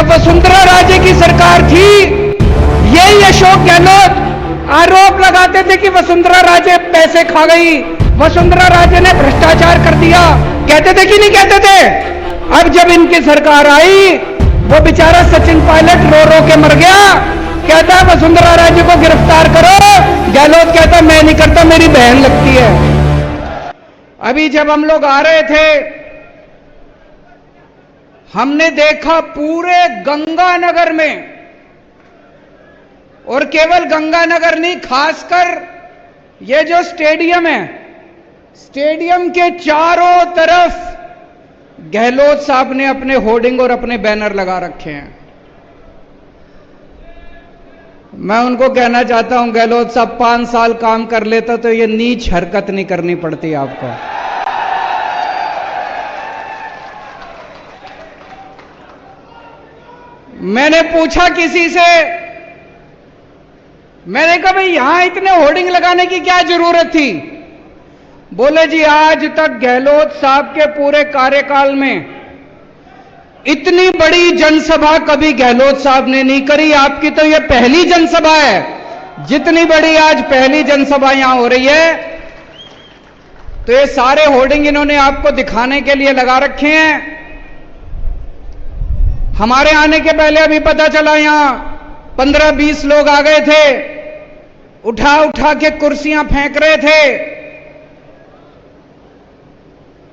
वसुंधरा राजे की सरकार थी, यही अशोक गहलोत आरोप लगाते थे कि वसुंधरा राजे पैसे खा गई, वसुंधरा राजे ने भ्रष्टाचार कर दिया, कहते थे कि नहीं कहते थे? अब जब इनकी सरकार आई, वो बेचारा सचिन पायलट रो रो के मर गया, कहता है वसुंधरा राजे को गिरफ्तार करो, गहलोत कहता मैं नहीं करता, मेरी बहन लगती है। अभी जब हम लोग आ रहे थे, हमने देखा पूरे गंगानगर में, और केवल गंगानगर नहीं, खासकर ये जो स्टेडियम है, स्टेडियम के चारों तरफ गहलोत साहब ने अपने होर्डिंग और अपने बैनर लगा रखे हैं। मैं उनको कहना चाहता हूं, गहलोत साहब 5 साल काम कर लेता तो ये नीच हरकत नहीं करनी पड़ती आपको। मैंने पूछा किसी से, मैंने कहा भाई यहां इतने होर्डिंग लगाने की क्या जरूरत थी? बोले जी आज तक गहलोत साहब के पूरे कार्यकाल में इतनी बड़ी जनसभा कभी गहलोत साहब ने नहीं करी, आपकी तो यह पहली जनसभा है। जितनी बड़ी आज पहली जनसभा यहां हो रही है, तो ये सारे होर्डिंग इन्होंने आपको दिखाने के लिए लगा रखे हैं। हमारे आने के पहले अभी पता चला यहां 15-20 लोग आ गए थे, उठा उठा के कुर्सियां फेंक रहे थे।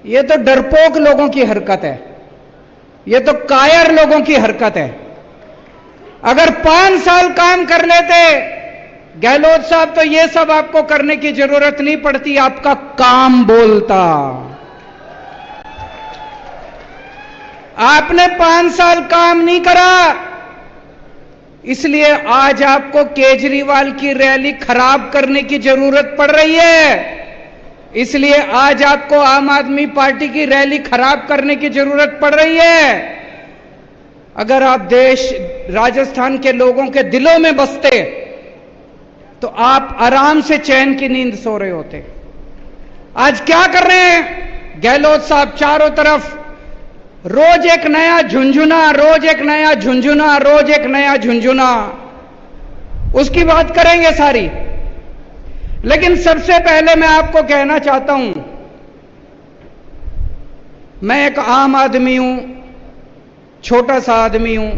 ये तो डरपोक लोगों की हरकत है, ये तो कायर लोगों की हरकत है। अगर 5 साल काम कर लेते गहलोत साहब तो ये सब आपको करने की जरूरत नहीं पड़ती, आपका काम बोलता। आपने 5 साल काम नहीं करा, इसलिए आज आपको केजरीवाल की रैली खराब करने की जरूरत पड़ रही है। इसलिए आज आपको आम आदमी पार्टी की रैली खराब करने की जरूरत पड़ रही है। अगर आप राजस्थान के लोगों के दिलों में बसते तो आप आराम से चैन की नींद सो रहे होते। आज क्या कर रहे हैं गहलोत साहब? चारों तरफ रोज एक नया झुंझुना, रोज एक नया झुंझुना, रोज एक नया झुंझुना। उसकी बात करेंगे सारी, लेकिन सबसे पहले मैं आपको कहना चाहता हूं, मैं एक आम आदमी हूं, छोटा सा आदमी हूं।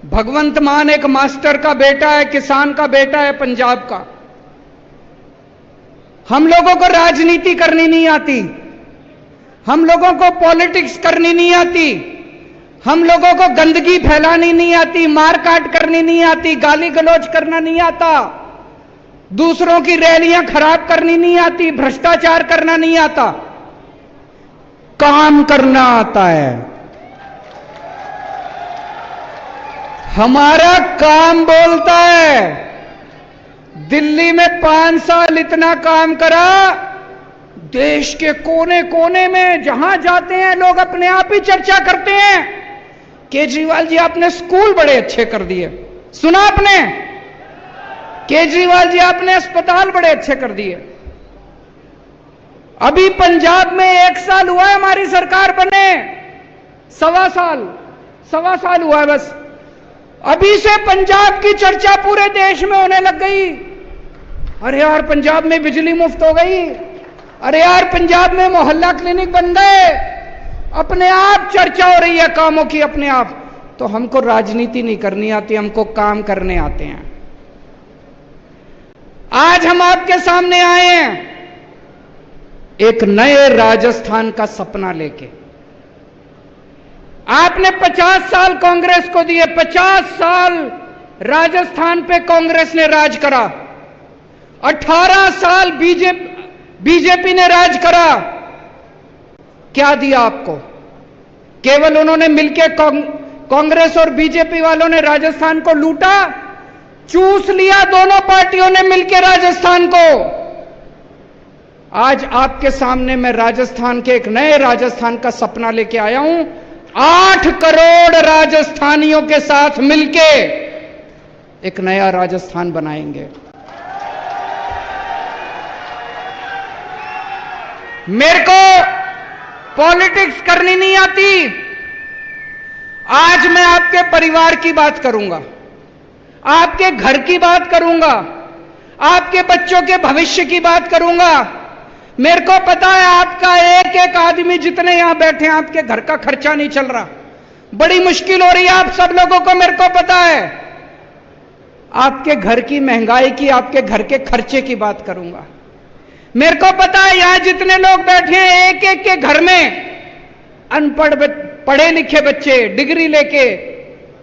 भगवंत मान एक मास्टर का बेटा है, किसान का बेटा है पंजाब का। हम लोगों को राजनीति करनी नहीं आती, हम लोगों को पॉलिटिक्स करनी नहीं आती, हम लोगों को गंदगी फैलानी नहीं आती, मारकाट करनी नहीं आती, गाली गलौज करना नहीं आता, दूसरों की रैलियां खराब करनी नहीं आती, भ्रष्टाचार करना नहीं आता, काम करना आता है। हमारा काम बोलता है। दिल्ली में 5 साल इतना काम करा, देश के कोने कोने में जहां जाते हैं लोग अपने आप ही चर्चा करते हैं, केजरीवाल जी आपने स्कूल बड़े अच्छे कर दिए। सुना आपने? केजरीवाल जी आपने अस्पताल बड़े अच्छे कर दिए। अभी पंजाब में 1 साल हुआ है हमारी सरकार बने, 1.25 साल हुआ है बस। अभी से पंजाब की चर्चा पूरे देश में होने लग गई। अरे यार पंजाब में बिजली मुफ्त हो गई, अरे यार पंजाब में मोहल्ला क्लिनिक बन गए, अपने आप चर्चा हो रही है कामों की अपने आप। तो हमको राजनीति नहीं करनी आती, हमको काम करने आते हैं। आज हम आपके सामने आए हैं एक नए राजस्थान का सपना लेके। आपने 50 साल कांग्रेस को दिए, 50 साल राजस्थान पे कांग्रेस ने राज करा, 18 साल बीजेपी ने राज करा। क्या दिया आपको? केवल उन्होंने मिलकर कांग्रेस और बीजेपी वालों ने राजस्थान को लूटा, चूस लिया दोनों पार्टियों ने मिलकर राजस्थान को। आज आपके सामने मैं राजस्थान के एक नए राजस्थान का सपना लेके आया हूं। 8 करोड़ राजस्थानियों के साथ मिलके एक नया राजस्थान बनाएंगे। मेरे को पॉलिटिक्स करनी नहीं आती, आज मैं आपके परिवार की बात करूंगा, आपके घर की बात करूंगा, आपके बच्चों के भविष्य की बात करूंगा। मेरे को पता है आपका एक एक आदमी जितने यहां बैठे हैं, आपके घर का खर्चा नहीं चल रहा, बड़ी मुश्किल हो रही है आप सब लोगों को, मेरे को पता है। आपके घर की महंगाई की, आपके घर के खर्चे की बात करूंगा। मेरे को पता है यहां जितने लोग बैठे हैं, एक एक के घर में अनपढ़ पढ़े लिखे बच्चे डिग्री लेके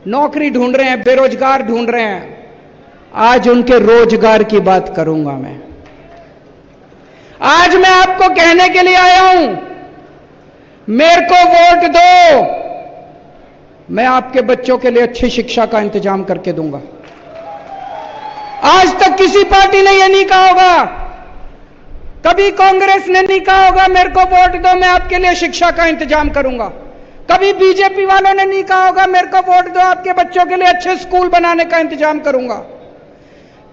नौकरी ढूंढ रहे हैं, बेरोजगार ढूंढ रहे हैं। आज उनके रोजगार की बात करूंगा मैं। आज मैं आपको कहने के लिए आया हूं, मेरे को वोट दो, मैं आपके बच्चों के लिए अच्छी शिक्षा का इंतजाम करके दूंगा। आज तक किसी पार्टी ने यह नहीं कहा होगा, कभी कांग्रेस ने नहीं कहा होगा मेरे को वोट दो मैं आपके लिए शिक्षा का इंतजाम करूंगा। कभी बीजेपी वालों ने नहीं कहा होगा मेरे को वोट दो आपके बच्चों के लिए अच्छे स्कूल बनाने का इंतजाम करूंगा।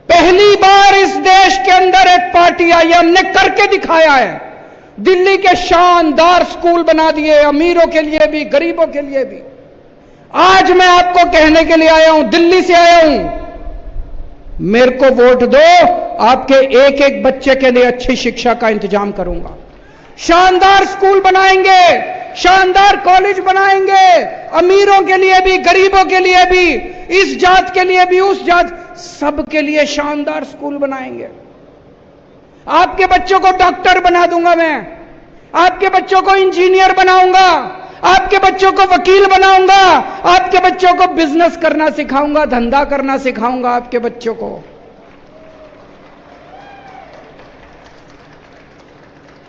पहली बार इस देश के अंदर एक पार्टी आई, हमने करके दिखाया है। दिल्ली के शानदार स्कूल बना दिए, अमीरों के लिए भी गरीबों के लिए भी। आज मैं आपको कहने के लिए आया हूं, दिल्ली से आया हूं, मेरे को वोट दो, आपके एक एक बच्चे के लिए अच्छी शिक्षा का इंतजाम करूंगा। शानदार स्कूल बनाएंगे, शानदार कॉलेज बनाएंगे, अमीरों के लिए भी गरीबों के लिए भी, इस जात के लिए भी उस जात, सबके लिए शानदार स्कूल बनाएंगे। आपके बच्चों को डॉक्टर बना दूंगा मैं, आपके बच्चों को इंजीनियर बनाऊंगा, आपके बच्चों को वकील बनाऊंगा, आपके बच्चों को बिजनेस करना सिखाऊंगा, धंधा करना सिखाऊंगा आपके बच्चों को।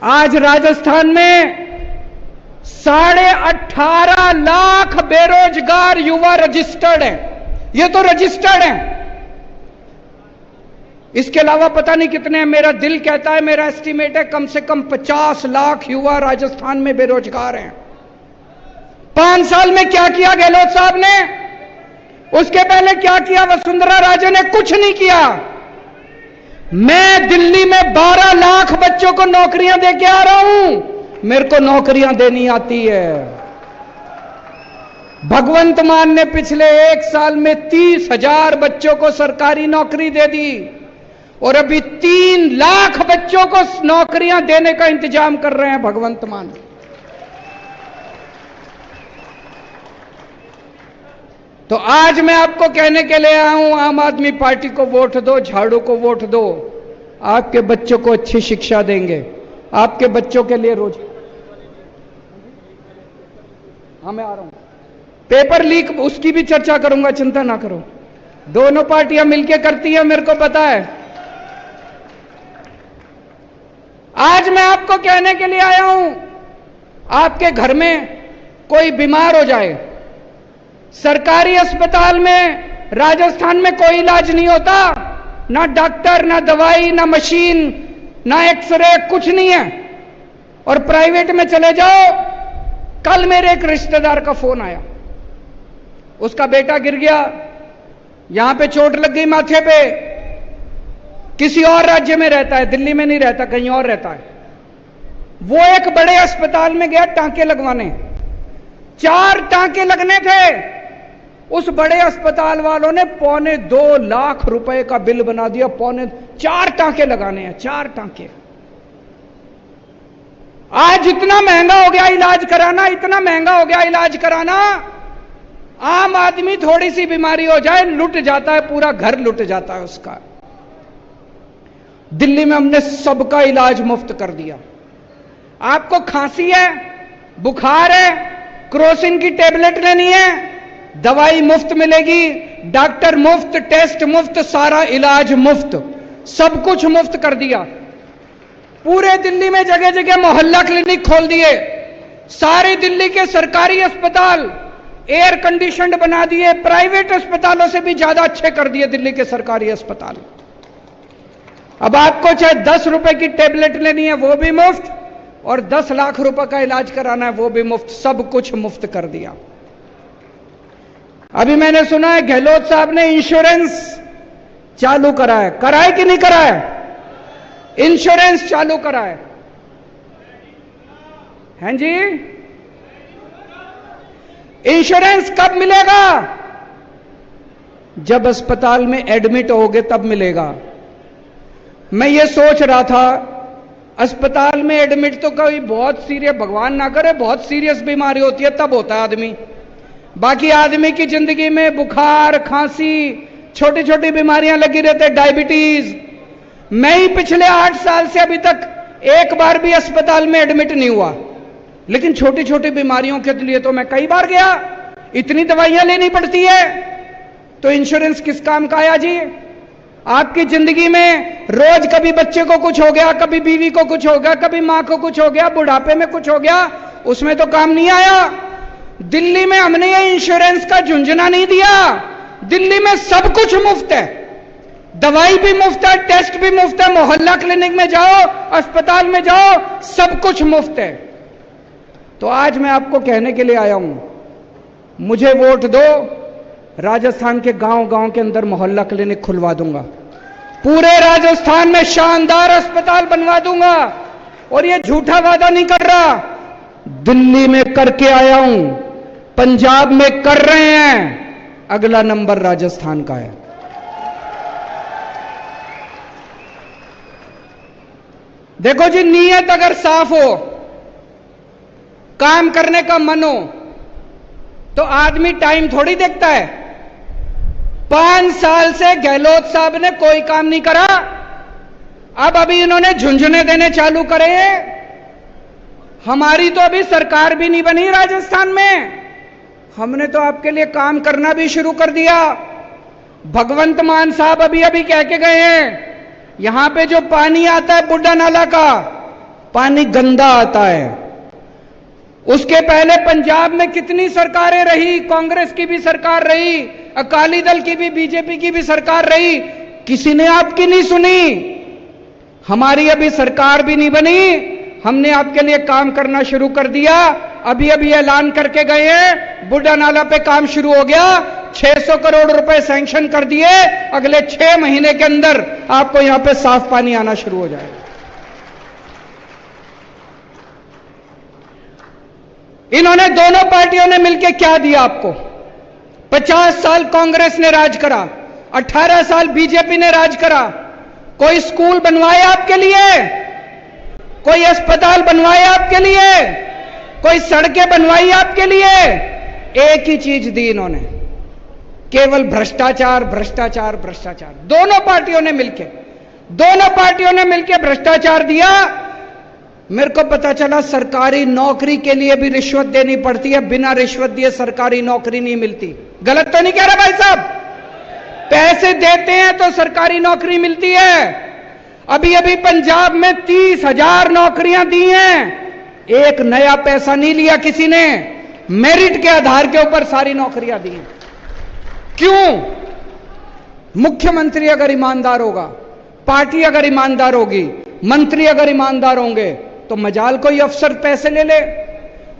आज राजस्थान में 18.5 लाख बेरोजगार युवा रजिस्टर्ड हैं। ये तो रजिस्टर्ड हैं, इसके अलावा पता नहीं कितने हैं। मेरा दिल कहता है, मेरा एस्टीमेट है, कम से कम 50 लाख युवा राजस्थान में बेरोजगार हैं। 5 साल में क्या किया गहलोत साहब ने, उसके पहले क्या किया वसुंधरा राजे ने? कुछ नहीं किया। मैं दिल्ली में 12 लाख बच्चों को नौकरियां दे के आ रहा हूं, मेरे को नौकरियां देनी आती है। भगवंत मान ने पिछले 1 साल में 30,000 बच्चों को सरकारी नौकरी दे दी और अभी 3 लाख बच्चों को नौकरियां देने का इंतजाम कर रहे हैं भगवंत मान। तो आज मैं आपको कहने के लिए आया हूं, आम आदमी पार्टी को वोट दो, झाड़ू को वोट दो, आपके बच्चों को अच्छी शिक्षा देंगे, आपके बच्चों के लिए रोज। हाँ मैं आ रहा हूं, पेपर लीक उसकी भी चर्चा करूंगा, चिंता ना करो। दोनों पार्टियां मिलकर करती हैं, मेरे को पता है। आज मैं आपको कहने के लिए आया हूं, आपके घर में कोई बीमार हो जाए, सरकारी अस्पताल में राजस्थान में कोई इलाज नहीं होता, ना डॉक्टर, ना दवाई, ना मशीन, ना एक्सरे, कुछ नहीं है। और प्राइवेट में चले जाओ। कल मेरे एक रिश्तेदार का फोन आया, उसका बेटा गिर गया, यहां पे चोट लग गई माथे पे, किसी और राज्य में रहता है, दिल्ली में नहीं रहता, कहीं और रहता है। वो एक बड़े अस्पताल में गया टांके लगवाने, 4 टांके लगने थे। उस बड़े अस्पताल वालों ने 2.25 लाख रुपए का बिल बना दिया। 4 टांके लगाने हैं, 4 टांके। आज इतना महंगा हो गया इलाज कराना, इतना महंगा हो गया इलाज कराना। आम आदमी थोड़ी सी बीमारी हो जाए लुट जाता है, पूरा घर लुट जाता है उसका। दिल्ली में हमने सबका इलाज मुफ्त कर दिया। आपको खांसी है, बुखार है, क्रोसिन की टेबलेट लेनी है, दवाई मुफ्त मिलेगी, डॉक्टर मुफ्त, टेस्ट मुफ्त, सारा इलाज मुफ्त, सब कुछ मुफ्त कर दिया। पूरे दिल्ली में जगह जगह मोहल्ला क्लिनिक खोल दिए। सारे दिल्ली के सरकारी अस्पताल एयर कंडीशनड बना दिए, प्राइवेट अस्पतालों से भी ज्यादा अच्छे कर दिए दिल्ली के सरकारी अस्पताल। अब आपको चाहे 10 रुपए की टेबलेट लेनी है वो भी मुफ्त, और 10 लाख रुपए का इलाज कराना है वो भी मुफ्त, सब कुछ मुफ्त कर दिया। अभी मैंने सुना है गहलोत साहब ने इंश्योरेंस चालू करा है, कराए कि नहीं कराए? इंश्योरेंस चालू करा है, हैं जी? इंश्योरेंस कब मिलेगा? जब अस्पताल में एडमिट होगे तब मिलेगा। मैं ये सोच रहा था, अस्पताल में एडमिट तो कोई बहुत सीरियस, भगवान ना करे बहुत सीरियस बीमारी होती है तब होता है आदमी। बाकी आदमी की जिंदगी में बुखार, खांसी, छोटी छोटी बीमारियां लगी रहती है, डायबिटीज। मैं ही पिछले 8 साल से अभी तक एक बार भी अस्पताल में एडमिट नहीं हुआ, लेकिन छोटी छोटी बीमारियों के लिए तो मैं कई बार गया। इतनी दवाइयां लेनी पड़ती है, तो इंश्योरेंस किस काम का आया जी? आपकी जिंदगी में रोज कभी बच्चे को कुछ हो गया, कभी बीवी को कुछ हो गया, कभी मां को कुछ हो गया, बुढ़ापे में कुछ हो गया, उसमें तो काम नहीं आया। दिल्ली में हमने ये इंश्योरेंस का झुंझुना नहीं दिया। दिल्ली में सब कुछ मुफ्त है, दवाई भी मुफ्त है, टेस्ट भी मुफ्त है, मोहल्ला क्लिनिक में जाओ, अस्पताल में जाओ, सब कुछ मुफ्त है। तो आज मैं आपको कहने के लिए आया हूं, मुझे वोट दो, राजस्थान के गांव गांव के अंदर मोहल्ला क्लिनिक खुलवा दूंगा, पूरे राजस्थान में शानदार अस्पताल बनवा दूंगा। और ये झूठा वादा नहीं कर रहा, दिल्ली में करके आया हूं, पंजाब में कर रहे हैं, अगला नंबर राजस्थान का है। देखो जी, नीयत अगर साफ हो, काम करने का मन हो, तो आदमी टाइम थोड़ी देखता है। 5 साल से गहलोत साहब ने कोई काम नहीं करा, अब अभी इन्होंने झुंझुने देने चालू करे। हमारी तो अभी सरकार भी नहीं बनी राजस्थान में, हमने तो आपके लिए काम करना भी शुरू कर दिया। भगवंत मान साहब अभी अभी कह के गए हैं, यहां पे जो पानी आता है बुड्ढा नाला का, पानी गंदा आता है। उसके पहले पंजाब में कितनी सरकारें रही, कांग्रेस की भी सरकार रही, अकाली दल की भी, बीजेपी की भी सरकार रही, किसी ने आपकी नहीं सुनी। हमारी अभी सरकार भी नहीं बनी, हमने आपके लिए काम करना शुरू कर दिया। अभी अभी ऐलान करके गए हैं, बुड्ढा नाला पे काम शुरू हो गया, 600 करोड़ रुपए सैंक्शन कर दिए, अगले 6 महीने के अंदर आपको यहां पे साफ पानी आना शुरू हो जाएगा। इन्होंने दोनों पार्टियों ने मिलकर क्या दिया आपको? 50 साल कांग्रेस ने राज करा, 18 साल बीजेपी ने राज करा। कोई स्कूल बनवाए आपके लिए? कोई अस्पताल बनवाए आपके लिए? कोई सड़कें बनवाई आपके लिए? एक ही चीज दी इन्होंने, केवल भ्रष्टाचार, भ्रष्टाचार, भ्रष्टाचार। दोनों पार्टियों ने मिलकर भ्रष्टाचार दिया। मेरे को पता चला सरकारी नौकरी के लिए भी रिश्वत देनी पड़ती है, बिना रिश्वत दिए सरकारी नौकरी नहीं मिलती। गलत तो नहीं कह रहा भाई साहब? पैसे देते हैं तो सरकारी नौकरी मिलती है। अभी अभी पंजाब में 30,000 नौकरियां दी हैं, एक नया पैसा नहीं लिया किसी ने, मेरिट के आधार के ऊपर सारी नौकरियां दी हैं। क्यों? मुख्यमंत्री अगर ईमानदार होगा, पार्टी अगर ईमानदार होगी, मंत्री अगर ईमानदार होंगे, तो मजाल कोई अफसर पैसे ले ले।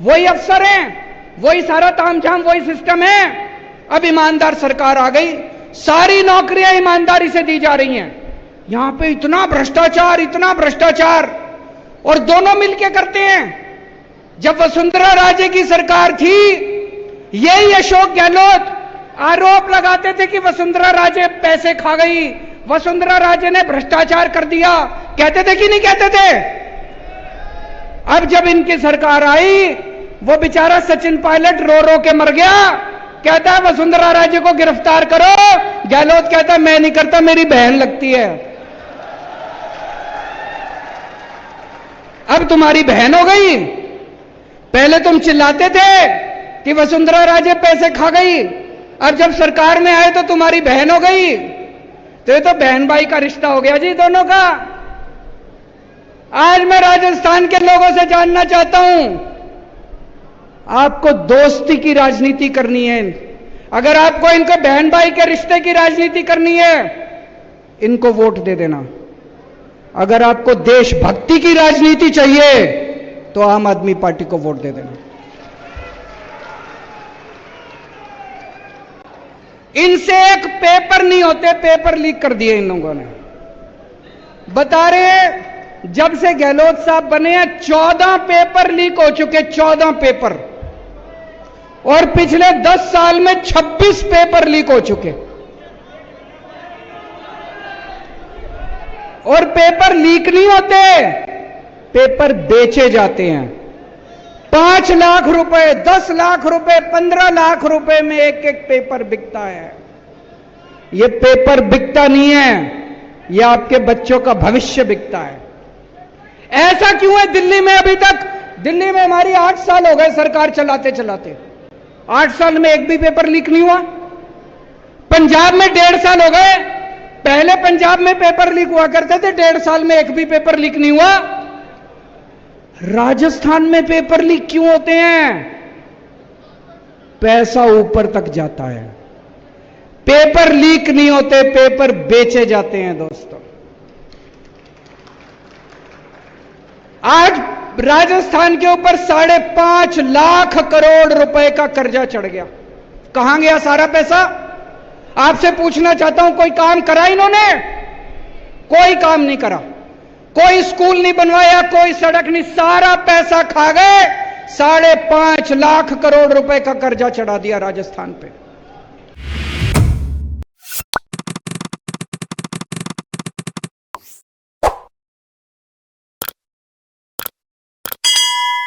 वही अफसर हैं, वही सारा तामझाम, वही सिस्टम है। अब ईमानदार सरकार आ गई, सारी नौकरियां ईमानदारी से दी जा रही हैं। यहां पे इतना भ्रष्टाचार, इतना भ्रष्टाचार, और दोनों मिलके करते हैं। जब वसुंधरा राजे की सरकार थी, यही अशोक गहलोत आरोप लगाते थे कि वसुंधरा राजे पैसे खा गई, वसुंधरा राजे ने भ्रष्टाचार कर दिया, कहते थे कि नहीं कहते थे? अब जब इनकी सरकार आई, वो बेचारा सचिन पायलट रो रो के मर गया, कहता है वसुंधरा राजे को गिरफ्तार करो। गहलोत कहता है मैं नहीं करता, मेरी बहन लगती है। अब तुम्हारी बहन हो गई। पहले तुम चिल्लाते थे कि वसुंधरा राजे पैसे खा गई, अब जब सरकार में आए तो तुम्हारी बहन हो गई। तो ये तो बहन भाई का रिश्ता हो गया जी दोनों का। आज मैं राजस्थान के लोगों से जानना चाहता हूं, आपको दोस्ती की राजनीति करनी है, अगर आपको इनके बहन भाई के रिश्ते की राजनीति करनी है, इनको वोट दे देना। अगर आपको देशभक्ति की राजनीति चाहिए, तो आम आदमी पार्टी को वोट दे देना। इनसे एक पेपर नहीं होते, पेपर लीक कर दिए इन लोगों ने। बता रहे जब से गहलोत साहब बने हैं 14 पेपर लीक हो चुके, 14 पेपर। और पिछले 10 साल में 26 पेपर लीक हो चुके। और पेपर लीक नहीं होते, पेपर बेचे जाते हैं। 5 लाख रुपए, 10 लाख रुपए, 15 लाख रुपए में एक एक पेपर बिकता है। ये पेपर बिकता नहीं है, ये आपके बच्चों का भविष्य बिकता है। ऐसा क्यों है दिल्ली में अभी तक? दिल्ली में हमारी 8 साल हो गए सरकार चलाते चलाते, 8 साल में एक भी पेपर लीक नहीं हुआ। पंजाब में 1.5 साल हो गए, पहले पंजाब में पेपर लीक हुआ करते थे, 1.5 साल में एक भी पेपर लीक नहीं हुआ। राजस्थान में पेपर लीक क्यों होते हैं? पैसा ऊपर तक जाता है। पेपर लीक नहीं होते, पेपर बेचे जाते हैं दोस्तों। आज राजस्थान के ऊपर 5.5 लाख करोड़ रुपए का कर्जा चढ़ गया। कहां गया सारा पैसा? आपसे पूछना चाहता हूं, कोई काम करा इन्होंने? कोई काम नहीं करा, कोई स्कूल नहीं बनवाया, कोई सड़क नहीं, सारा पैसा खा गए। 5.5 लाख करोड़ रुपए का कर्जा चढ़ा दिया राजस्थान पे।